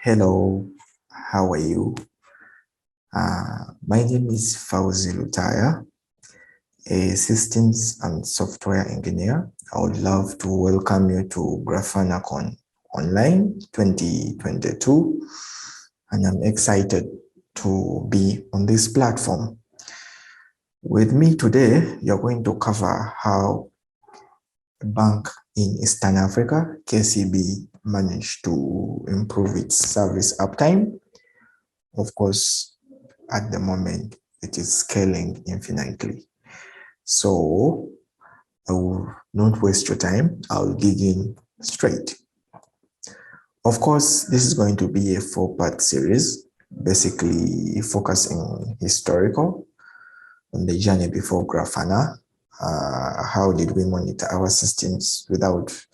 Hello, how are you? My name is Fauzi Lutaya, a systems and software engineer. I would love to welcome you to GrafanaCon Online 2022, and I'm excited to be on this platform. With me today, you're going to cover how a bank in Eastern Africa, KCB, managed to improve its service uptime. Of course, at the moment, it is scaling infinitely. So I will not waste your time. I'll dig in straight. Of course, this is going to be a 4-part series, basically focusing historical on the journey before Grafana. How did we monitor our systems without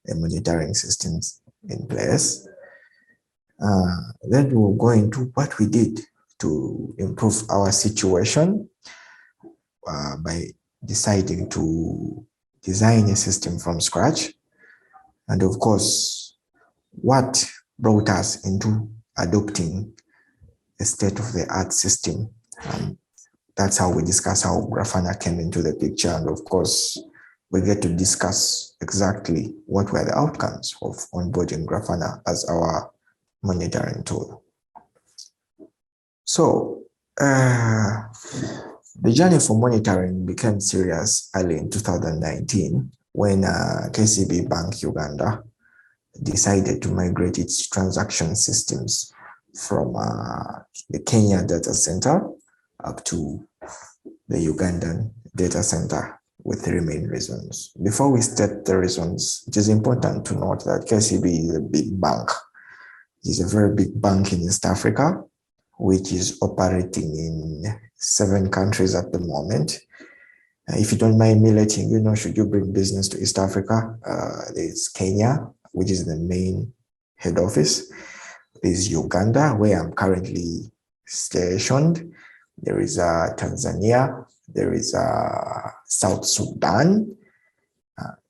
a monitoring systems in place? Then we'll go into what we did to improve our situation by deciding to design a system from scratch. And of course, what brought us into adopting a state-of-the-art system. And that's how we discuss how Grafana came into the picture. And of course, we get to discuss exactly what were the outcomes of onboarding Grafana as our monitoring tool. So, the journey for monitoring became serious early in 2019 when KCB Bank Uganda decided to migrate its transaction systems from the Kenya data center up to the Ugandan data center with 3 main reasons. Before we state the reasons, it is important to note that KCB is a big bank. It is a very big bank in East Africa, which is operating in 7 countries at the moment. If you don't mind me letting you know, should you bring business to East Africa, there's Kenya, which is the main head office. There's Uganda, where I'm currently stationed. There is Tanzania. There is South Sudan.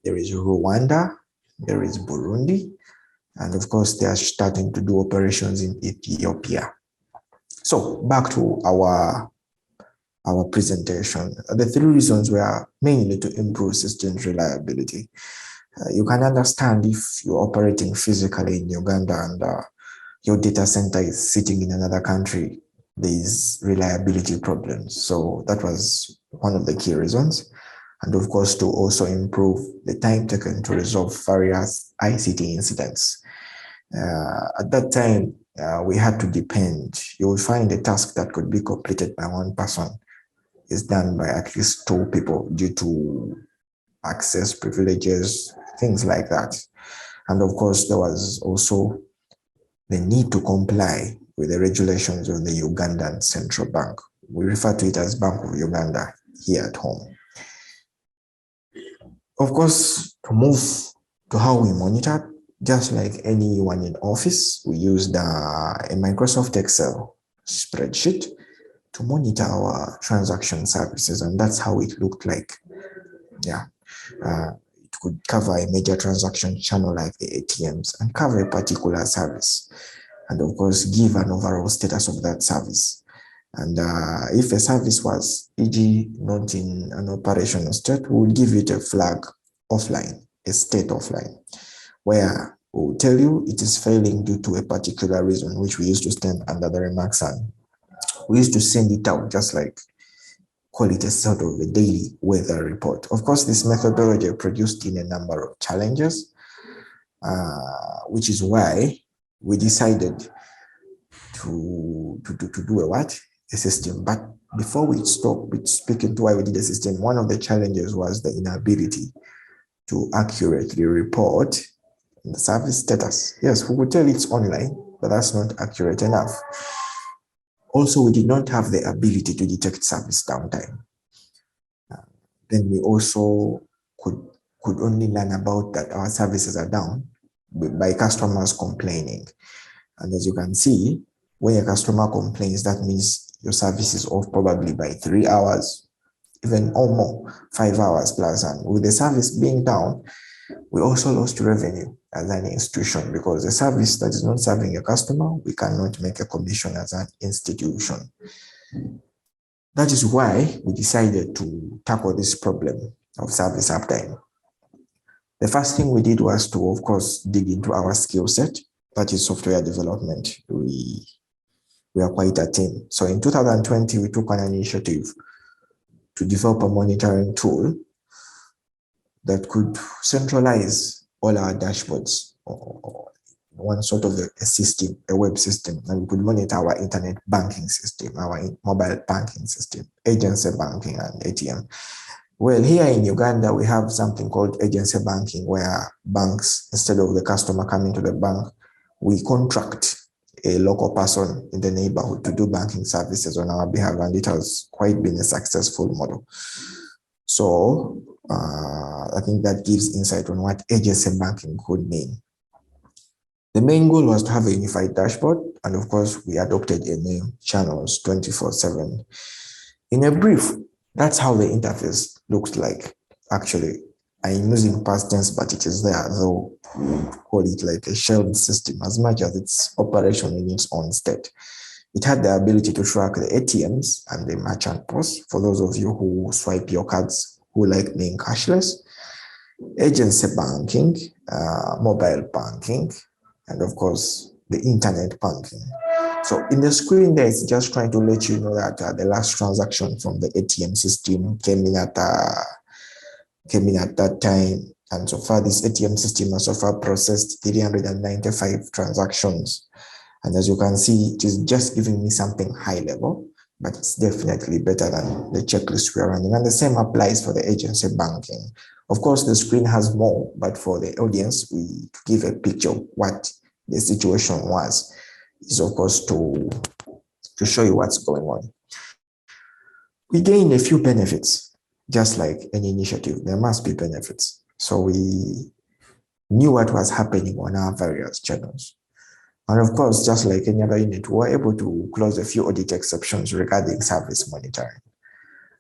There is Rwanda. There is Burundi. And of course, they are starting to do operations in Ethiopia. So back to our presentation. The 3 reasons were mainly to improve systems reliability. You can understand if you're operating physically in Uganda and your data center is sitting in another country, there's reliability problems. So that was one of the key reasons. And of course, to also improve the time taken to resolve various ICT incidents. At that time, we had to depend. You will find a task that could be completed by 1 person is done by at least 2 people due to access privileges, things like that. And of course, there was also the need to comply with the regulations of the Ugandan Central Bank. We refer to it as Bank of Uganda here at home. Of course, to move to how we monitor, just like anyone in office, we used a Microsoft Excel spreadsheet to monitor our transaction services, and that's how it looked like. Yeah, it could cover a major transaction channel like the ATMs and cover a particular service, and of course give an overall status of that service. And if a service was, e.g., not in an operational state, we would give it a flag offline, a state offline, where we will tell you it is failing due to a particular reason, which we used to stand under the remarks and we used to send it out, just like call it a sort of a daily weather report. Of course, this methodology produced in a number of challenges, which is why we decided to do a system. But before we stop with speaking to why we did a system, one of the challenges was the inability to accurately report the service status. Yes, we would tell it's online, but that's not accurate enough. Also, we did not have the ability to detect service downtime. Then we also could only learn about that our services are down by customers complaining. And as you can see, when a customer complains, that means your service is off probably by 3 hours, even or more, 5 hours plus. And with the service being down, we also lost revenue. as an institution, because a service that is not serving a customer, we cannot make a commission as an institution. That is why we decided to tackle this problem of service uptime. The first thing we did was to, of course, dig into our skill set, that is software development. We are quite a team. So in 2020, we took an initiative to develop a monitoring tool that could centralize all our dashboards or one sort of a system, a web system, and we could monitor our internet banking system, our mobile banking system, agency banking, and ATM. Well, here in Uganda, we have something called agency banking, where banks, instead of the customer coming to the bank, we contract a local person in the neighborhood to do banking services on our behalf, and it has quite been a successful model. So I think that gives insight on what agency banking could mean. The main goal was to have a unified dashboard, and of course, we adopted a name, Channels 24/7. In a brief, that's how the interface looks like. Actually, I'm using past tense, but it is there, though we call it like a shelled system, as much as it's operation in its own state. It had the ability to track the ATMs and the merchant POS, for those of you who swipe your cards, who like being cashless, agency banking, mobile banking, and of course, the internet banking. So in the screen there, it's just trying to let you know that the last transaction from the ATM system came in at that time. And so far, this ATM system has so far processed 395 transactions. And as you can see, it is just giving me something high level, but it's definitely better than the checklist we are running. And the same applies for the agency banking. Of course, the screen has more, but for the audience, we give a picture of what the situation was, is of course to show you what's going on. We gained a few benefits, just like any initiative, there must be benefits. So we knew what was happening on our various channels. And of course, just like any other unit, we were able to close a few audit exceptions regarding service monitoring.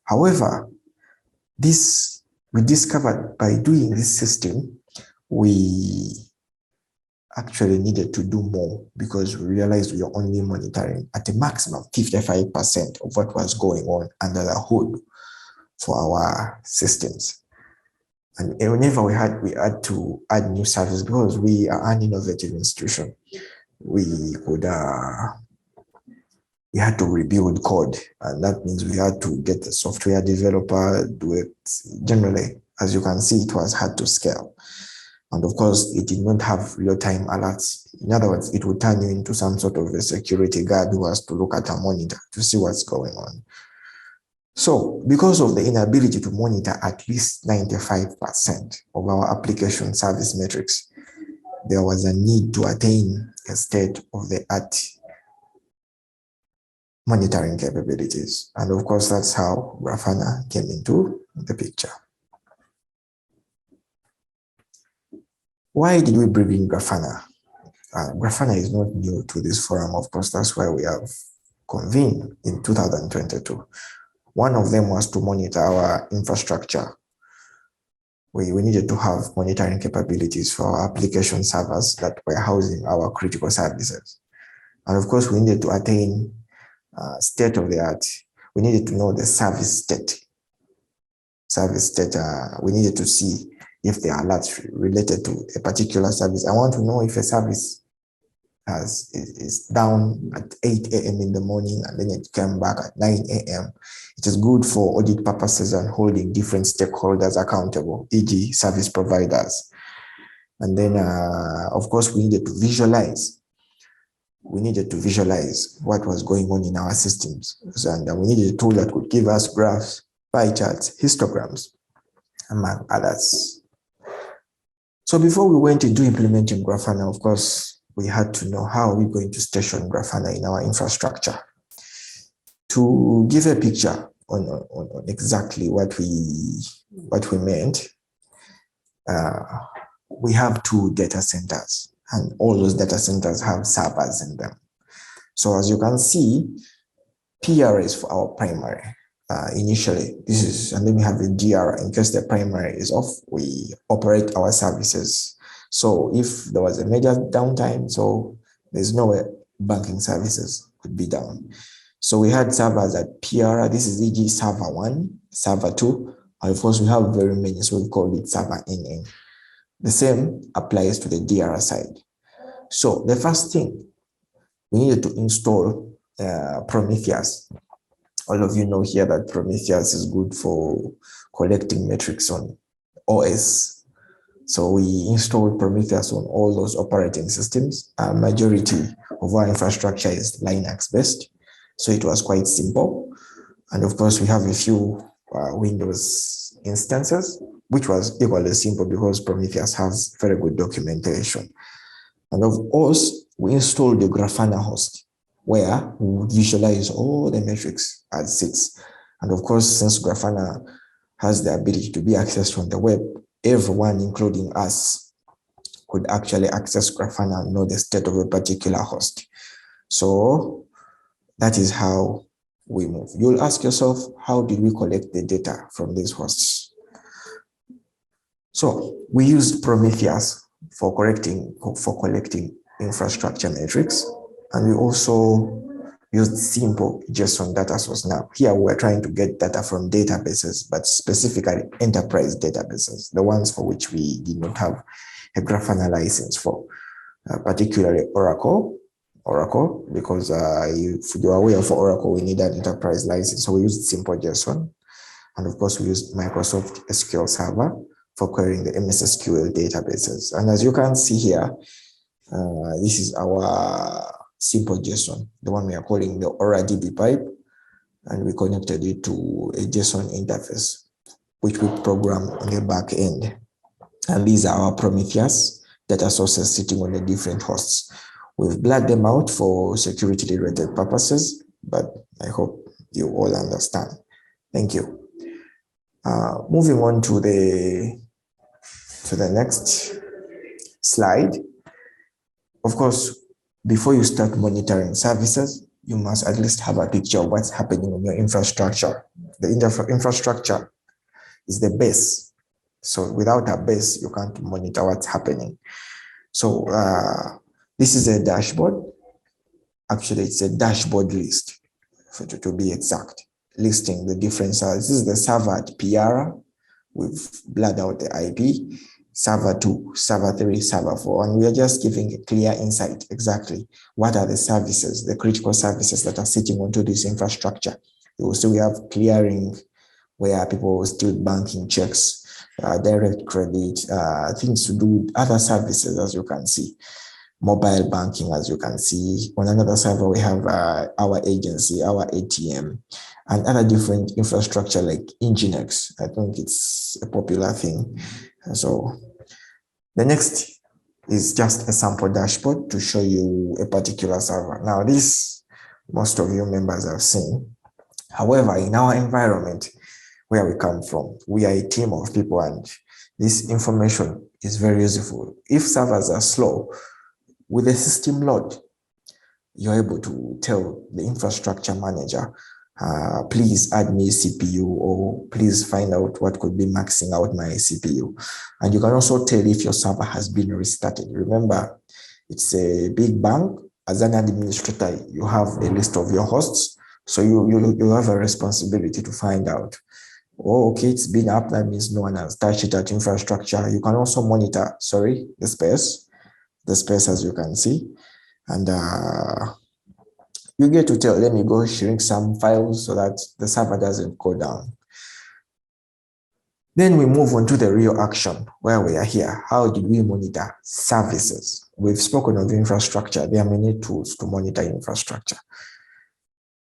However, we discovered by doing this system, we actually needed to do more, because we realized we were only monitoring at a maximum 55% of what was going on under the hood for our systems. And whenever we had to add new services, because we are an innovative institution, we had to rebuild code, and that means we had to get the software developer do it. Generally, as you can see, it was hard to scale. And of course, it did not have real-time alerts. In other words, it would turn you into some sort of a security guard who has to look at a monitor to see what's going on. So because of the inability to monitor at least 95% of our application service metrics, there was a need to attain a state-of-the-art monitoring capabilities. And of course, that's how Grafana came into the picture. Why did we bring in Grafana? Grafana is not new to this forum, of course, that's why we have convened in 2022. One of them was to monitor our infrastructure. We needed to have monitoring capabilities for our application servers that were housing our critical services. And of course, we needed to attain state of the art. We needed to know the service state. We needed to see if there are alerts related to a particular service. I want to know if a service is down at 8 a.m. in the morning and then it came back at 9 a.m. It is good for audit purposes and holding different stakeholders accountable, e.g. service providers. And then, of course, we needed to visualize. We needed to visualize what was going on in our systems. And we needed a tool that could give us graphs, pie charts, histograms, among others. So before we went into implementing Grafana, of course, we had to know how we're going to station Grafana in our infrastructure. To give a picture on exactly what we meant, we have 2 data centers, and all those data centers have servers in them. So as you can see, PR is for our primary. Initially, and then we have the GR in case the primary is off. We operate our services So if there was a major downtime, so there's no way banking services could be down. So we had servers at PR, this is e.g. server 1, server 2, and of course we have very many, so we've called it server NN. The same applies to the DR side. So the first thing, we needed to install Prometheus. All of you know here that Prometheus is good for collecting metrics on OS. So we installed Prometheus on all those operating systems. A majority of our infrastructure is Linux based, so it was quite simple. And of course, we have a few Windows instances, which was equally simple because Prometheus has very good documentation. And of course, we installed the Grafana host, where we would visualize all the metrics as sits. And of course, since Grafana has the ability to be accessed on the web, everyone, including us, could actually access Grafana and know the state of a particular host. So that is how we move. You'll ask yourself, how did we collect the data from these hosts? So we used Prometheus for collecting infrastructure metrics, and we also used simple JSON data source. Now, here we're trying to get data from databases, but specifically enterprise databases, the ones for which we did not have a Grafana license for, particularly Oracle, because if you're aware, for Oracle, we need an enterprise license. So we used simple JSON. And of course, we used Microsoft SQL Server for querying the MS SQL databases. And as you can see here, this is our simple JSON, the one we are calling the OraDB pipe. And we connected it to a JSON interface, which we program on the back end. And these are our Prometheus data sources sitting on the different hosts. We've blurred them out for security-related purposes, but I hope you all understand. Thank you. Moving on to the next slide. Of course, before you start monitoring services, you must at least have a picture of what's happening on your infrastructure. The infrastructure is the base. So without a base, you can't monitor what's happening. So this is a dashboard. Actually, it's a dashboard list, to be exact, listing the different servers. This is the server at PR. We've blurred out the IP, server 2, server 3, server 4, and we are just giving a clear insight exactly what are the services, the critical services that are sitting onto this infrastructure. You will see we have clearing, where people are still banking checks, direct credit, things to do with other services, as you can see. Mobile banking, as you can see. On another server, we have our agency, our ATM, and other different infrastructure like Nginx. I think it's a popular thing. So the next is just a sample dashboard to show you a particular server. Now, this, most of you members have seen. However, in our environment, where we come from, we are a team of people, and this information is very useful. If servers are slow, with the system load, you're able to tell the infrastructure manager, please add me CPU, or please find out what could be maxing out my CPU. And you can also tell if your server has been restarted. Remember, it's a big bank. As an administrator, you have a list of your hosts. So you have a responsibility to find out, oh, okay, it's been up. That means no one has touched it at infrastructure. You can also monitor, the space, as you can see. And you get to tell, let me go shrink some files so that the server doesn't go down. Then we move on to the real action where we are here. How did we monitor services? We've spoken of infrastructure. There are many tools to monitor infrastructure.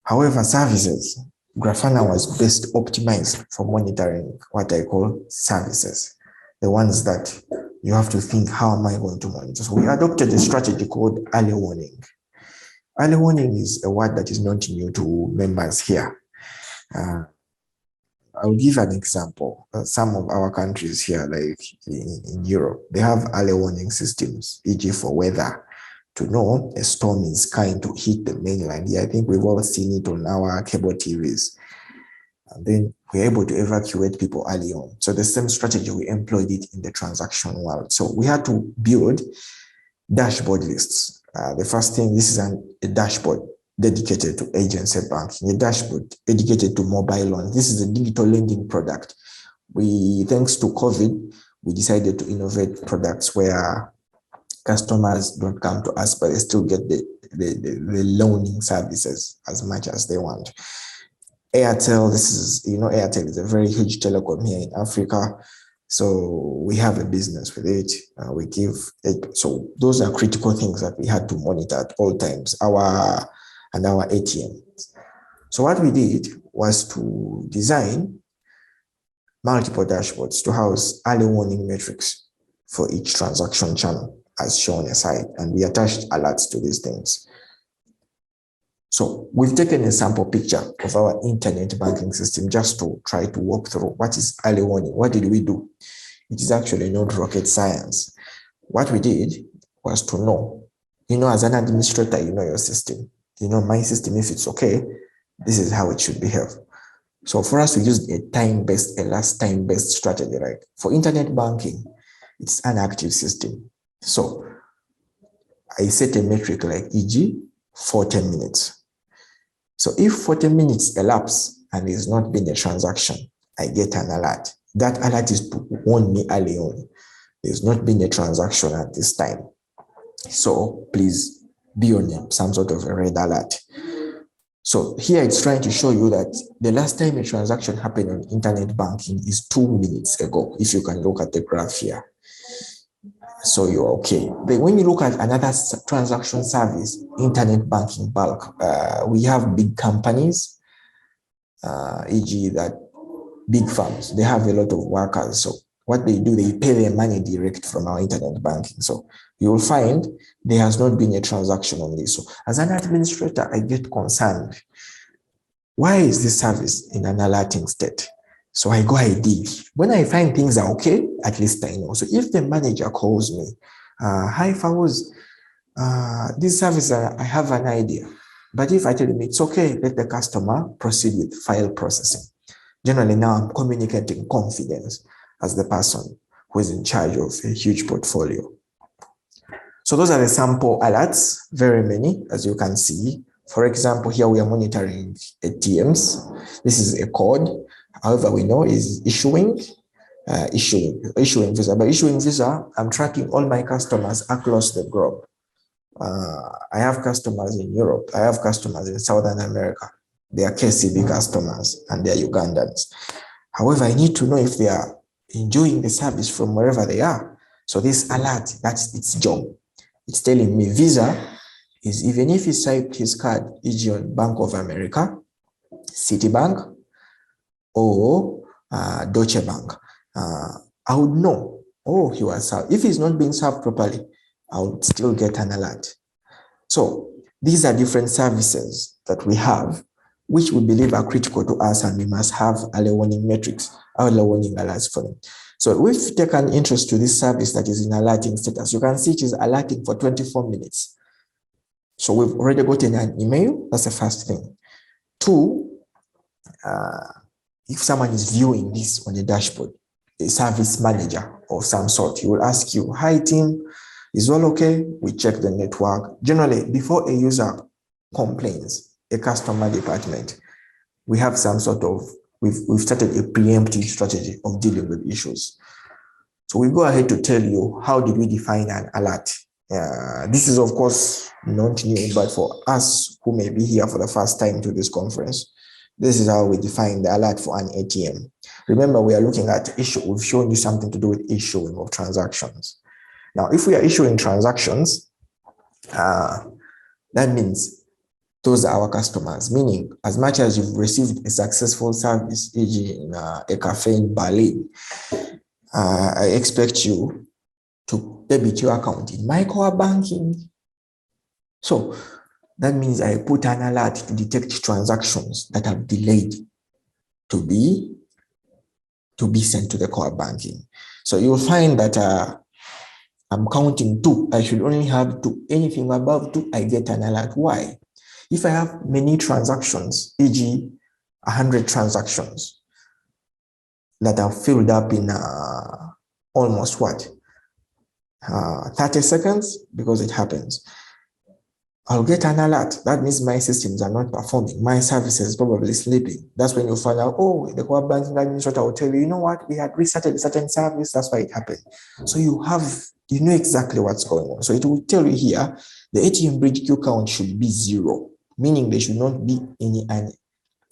However, services, Grafana was best optimized for monitoring what I call services, the ones that you have to think, how am I going to monitor? So we adopted a strategy called early warning. Early warning is a word that is not new to members here. I'll give an example. Some of our countries here, like in Europe, they have early warning systems, e.g. for weather, to know a storm is kind to hit the mainland. Yeah, I think we've all seen it on our cable TVs. And then we're able to evacuate people early on. So the same strategy, we employed it in the transaction world. So we had to build dashboard lists. The first thing, this is a dashboard dedicated to agency banking, a dashboard dedicated to mobile loans. This is a digital lending product. Thanks to COVID, we decided to innovate products where customers don't come to us, but they still get the loaning services as much as they want. Airtel, Airtel is a very huge telecom here in Africa. So we have a business with it. We give it. So those are critical things that we had to monitor at all times, our ATM. So what we did was to design multiple dashboards to house early warning metrics for each transaction channel, as shown aside, and we attached alerts to these things. So we've taken a sample picture of our internet banking system just to try to walk through what is early warning. What did we do? It is actually not rocket science. What we did was to know, as an administrator, your system, my system, if it's okay, this is how it should behave. So for us, we used a last time-based strategy, right? For internet banking, it's an active system. So I set a metric like e.g. for 10 minutes. So if 40 minutes elapse and there's not been a transaction, I get an alert. That alert is to warn me early on. There's not been a transaction at this time. So please be on some sort of a red alert. So here it's trying to show you that the last time a transaction happened on internet banking is 2 minutes ago, if you can look at the graph here. So you're okay. But when you look at another transaction service, internet banking bulk, we have big companies, e.g. that big firms, they have a lot of workers. So what they do, they pay their money direct from our internet banking. So you will find there has not been a transaction on this. So as an administrator, I get concerned. Why is this service in an alerting state? So I dig. When I find things are okay, at least I know. So if the manager calls me, hi Fawaz, this service, I have an idea. But if I tell him it's okay, let the customer proceed with file processing. Generally now I'm communicating confidence as the person who is in charge of a huge portfolio. So those are the sample alerts, very many, as you can see. For example, here we are monitoring ATMs. This is a code. However, we know is issuing visa. By issuing visa, I'm tracking all my customers across the globe. I have customers in Europe. I have customers in Southern America. They are KCB customers and they are Ugandans. However, I need to know if they are enjoying the service from wherever they are. So this alert, that's its job. It's telling me Visa is, even if he swiped his card, e.g. on Bank of America, Citibank, or Deutsche Bank, I would know, he was served. If he's not being served properly, I would still get an alert. So these are different services that we have, which we believe are critical to us, and we must have early warning metrics, early warning alerts for them. So we've taken interest to this service that is in alerting status. You can see it is alerting for 24 minutes. So we've already gotten an email. That's the first thing. Two, if someone is viewing this on the dashboard, a service manager of some sort, he will ask you, hi team, is all okay? We check the network. Generally, before a user complains, a customer department, we have some sort of, we've started a preemptive strategy of dealing with issues. So we go ahead to tell you, how did we define an alert? This is, of course, not new, but for us who may be here for the first time to this conference, this is how we define the alert for an ATM. Remember, we are looking at issue. We've shown you something to do with issuing of transactions. Now, if we are issuing transactions, that means those are our customers, meaning as much as you've received a successful service, e.g. in a cafe in Berlin, I expect you to debit your account in my core banking. So that means I put an alert to detect transactions that have delayed to be sent to the core banking. So you'll find that I'm counting 2. I should only have 2. Anything above 2, I get an alert. Why? If I have many transactions, e.g., 100 transactions that are filled up in almost 30 seconds, because it happens, I'll get an alert. That means my systems are not performing. My service is probably sleeping. That's when you find out, oh, the core banking administrator will tell you, you know what, we had restarted a certain service. That's why it happened. So you know exactly what's going on. So it will tell you here, the ATM bridge queue count should be 0, meaning there should not be any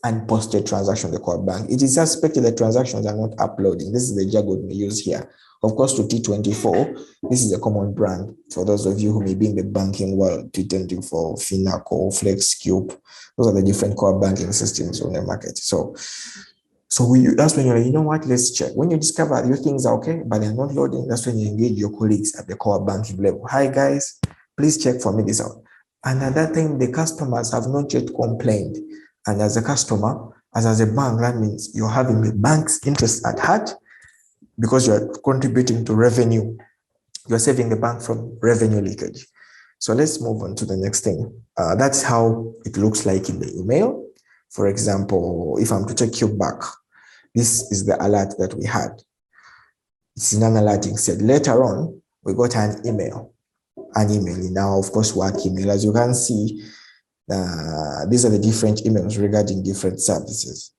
unposted transaction in the core bank. It is suspected that transactions are not uploading. This is the jargon we use here. Of course, to T24, this is a common brand for those of you who may be in the banking world. T24, Finaco, FlexCube, those are the different core banking systems on the market. So that's when you're like, you know what, let's check. When you discover your things are okay, but they're not loading, that's when you engage your colleagues at the core banking level. Hi guys, please check for me this out. And at that time, the customers have not yet complained. And as a customer, as a bank, that means you're having the bank's interest at heart because you're contributing to revenue. You're saving the bank from revenue leakage. So let's move on to the next thing. That's how it looks like in the email. For example, if I'm to take you back, this is the alert that we had. It's in an alerting set. Later on, we got an email. Now, of course, work email. As you can see, these are the different emails regarding different services.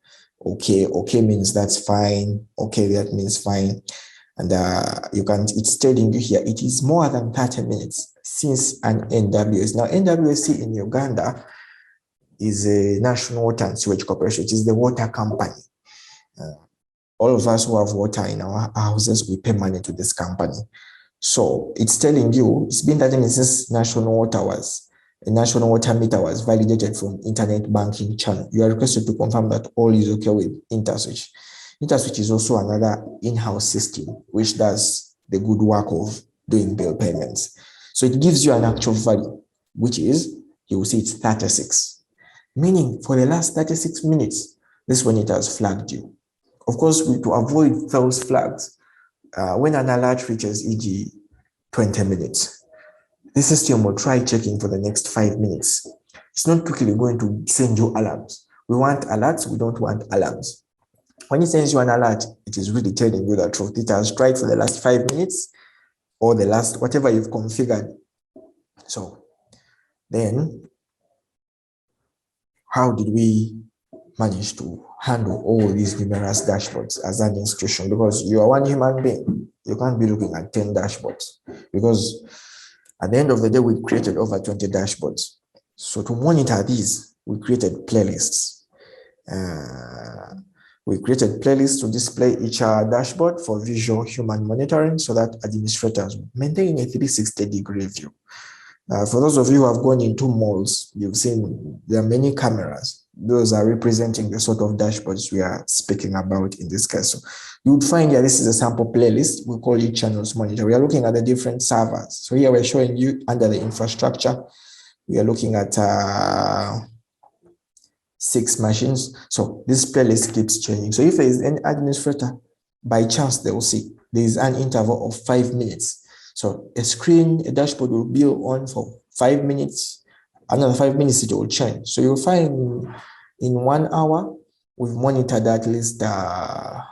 Okay means that's fine. Okay, that means fine. And it's telling you here, it is more than 30 minutes since an NWS. Now, NWSC in Uganda is a National Water and Sewage Corporation. It is the water company. All of us who have water in our houses, we pay money to this company. So it's telling you, it's been 30 minutes since a national water meter was validated from internet banking channel. You are requested to confirm that all is okay with InterSwitch. InterSwitch is also another in-house system which does the good work of doing bill payments. So it gives you an actual value, which is, you will see it's 36. Meaning for the last 36 minutes, this is when it has flagged you. Of course, to avoid those flags, when an alert reaches e.g. 20 minutes, the system will try checking for the next 5 minutes. It's not quickly going to send you alarms. We want alerts, we don't want alarms. When it sends you an alert, it is really telling you the truth. It has tried for the last 5 minutes or the last, whatever you've configured. So then, how did we manage to handle all these numerous dashboards as an institution? Because you are one human being. You can't be looking at 10 dashboards, because at the end of the day, we created over 20 dashboards. So to monitor these, we created playlists. We created playlists to display each dashboard for visual human monitoring so that administrators maintain a 360-degree view. For those of you who have gone into malls, you've seen there are many cameras. Those are representing the sort of dashboards we are speaking about in this case. So you would find here, this is a sample playlist. We call it channels monitor. We are looking at the different servers. So here we're showing you under the infrastructure. We are looking at 6 machines. So this playlist keeps changing. So if there is an administrator, by chance they will see there is an interval of 5 minutes. So a dashboard will be on for 5 minutes. Another 5 minutes it will change. So you'll find in 1 hour, we've monitored at least 5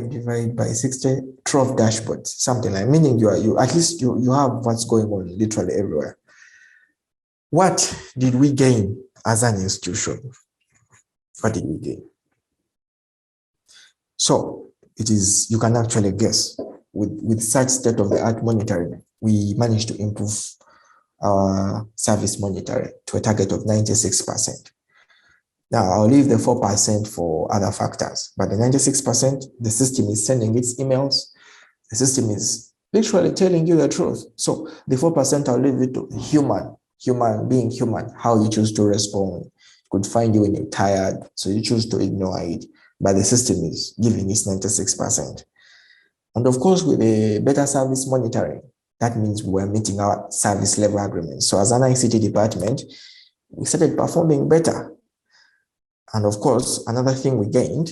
divided by 60, 12 dashboards, something like, meaning you at least you have what's going on literally everywhere. What did we gain as an institution? What did we gain? So you can actually guess. With such state-of-the-art monitoring, we managed to improve our service monitoring to a target of 96%. Now, I'll leave the 4% for other factors, but the 96%, the system is sending its emails. The system is literally telling you the truth. So the 4%, I'll leave it to being human, how you choose to respond. It could find you when you're tired, so you choose to ignore it, but the system is giving its 96%. And of course, with a better service monitoring, that means we're meeting our service level agreements. So as an ICT department, we started performing better. And of course, another thing we gained,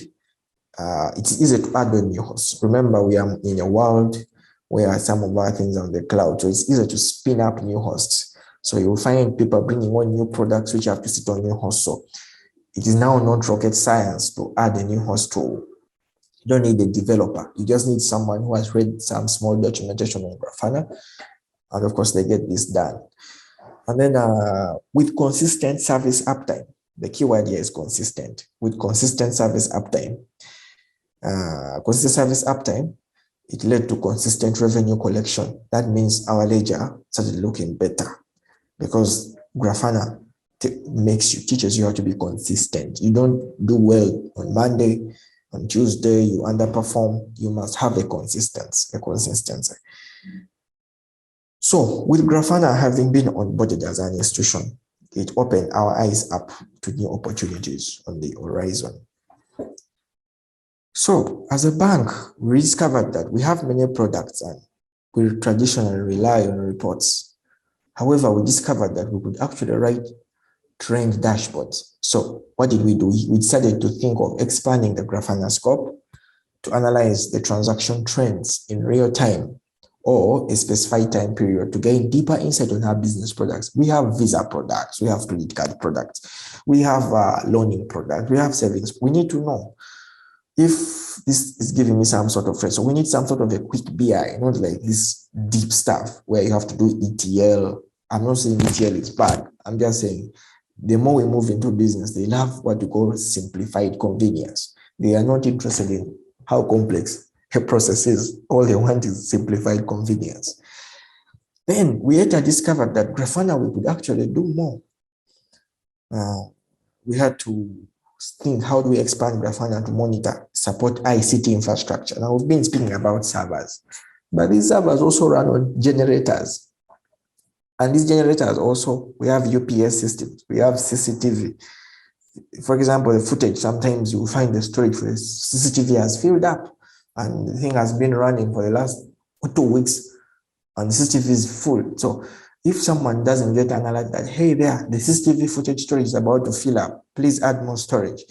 it's easy to add on new hosts. Remember, we are in a world where some of our things are on the cloud, so it's easy to spin up new hosts. So you'll find people bringing on new products which have to sit on new hosts. So It is now not rocket science to add a new host tool. You don't need a developer. You just need someone who has read some small documentation on Grafana. And of course, they get this done. And then with consistent service uptime, the keyword here is consistent. With consistent service uptime, it led to consistent revenue collection. That means our ledger started looking better because Grafana teaches you how to be consistent. You don't do well on Monday, on Tuesday, you underperform. You must have a consistency. So with Grafana having been onboarded as an institution, it opened our eyes up to new opportunities on the horizon. So as a bank, we discovered that we have many products and we traditionally rely on reports. However, we discovered that we could actually write trend dashboards. So what did we do? We decided to think of expanding the Grafana scope to analyze the transaction trends in real time or a specified time period to gain deeper insight on our business products. We have visa products, we have credit card products, we have loaning products, we have savings. We need to know if this is giving me some sort of threat. So we need some sort of a quick BI, not like this deep stuff where you have to do ETL. I'm not saying ETL is bad. I'm just saying the more we move into business, they love what we call simplified convenience. They are not interested in how complex a process is. All they want is simplified convenience. Then we later discovered that Grafana, we could actually do more. We had to think, how do we expand Grafana to monitor, support ICT infrastructure? Now we've been speaking about servers, but these servers also run on generators. And these generators also, we have UPS systems, we have CCTV. For example, the footage, sometimes you find the storage for the CCTV has filled up and the thing has been running for the last 2 weeks and the CCTV is full. So if someone doesn't get an alert that, hey there, the CCTV footage storage is about to fill up, please add more storage.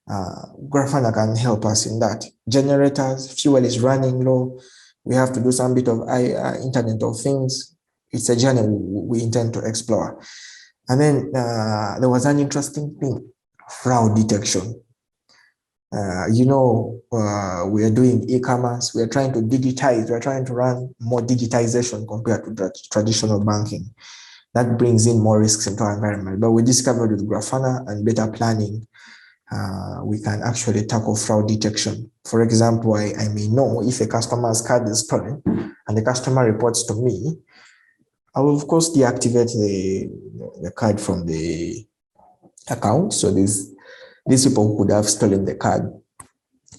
Grafana can help us in that. Generators, fuel is running low. We have to do some bit of Internet of Things. It's a journey we intend to explore. And then there was an interesting thing, fraud detection. We are doing e-commerce. We are trying to digitize. We are trying to run more digitization compared to traditional banking. That brings in more risks into our environment. But we discovered with Grafana and better planning, we can actually tackle fraud detection. For example, I may know if a customer's card is stolen and the customer reports to me, I will, of course, deactivate the card from the account. So these people who could have stolen the card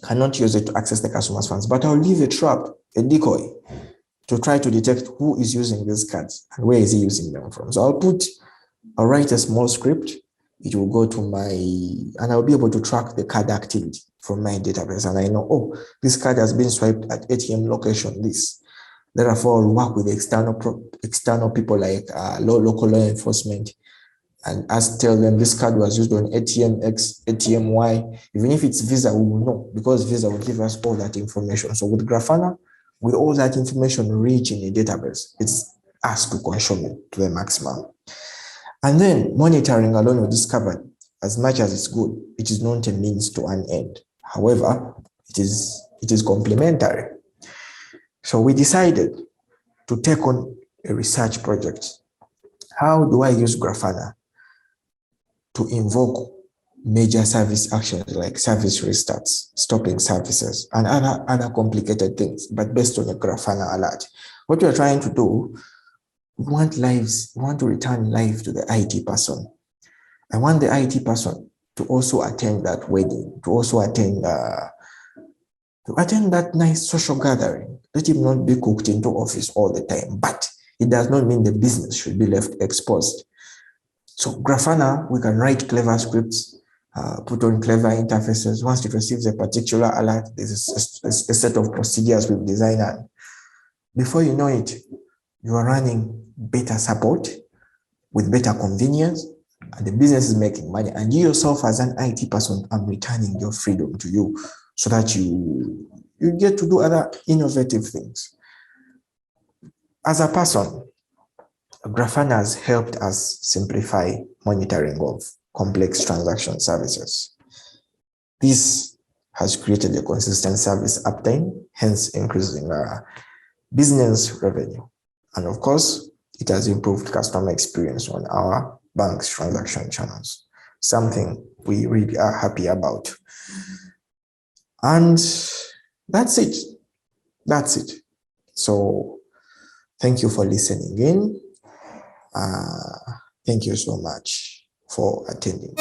cannot use it to access the customer's funds. But I'll leave a trap, a decoy, to try to detect who is using these cards and where is he using them from. So I'll write a small script. It will go to and I'll be able to track the card activity from my database. And I know, oh, this card has been swiped at ATM location this. Therefore, I'll work with external people like local law enforcement and tell them this card was used on ATM X, ATM Y. Even if it's Visa, we will know because Visa will give us all that information. So with Grafana, with all that information rich in a database, it's asked to consume it to the maximum. And then monitoring alone, we discovered as much as it's good, it is not a means to an end. However, it is complementary. So we decided to take on a research project. How do I use Grafana to invoke major service actions like service restarts, stopping services, and other complicated things, but based on a Grafana alert? What we're trying to do, we want to return life to the IT person. I want the IT person to also attend that wedding, to also attend that nice social gathering. Let him not be cooked into office all the time, but it does not mean the business should be left exposed. So Grafana, we can write clever scripts, put on clever interfaces. Once it receives a particular alert, there's a set of procedures we've designed. And before you know it, you are running better support with better convenience, and the business is making money. And you yourself as an IT person, I'm returning your freedom to you so that you get to do other innovative things. As a person, Grafana has helped us simplify monitoring of complex transaction services. This has created a consistent service uptime, hence increasing business revenue. And of course, it has improved customer experience on our bank's transaction channels, something we really are happy about. And that's it. That's it. So thank you for listening in. Thank you so much for attending.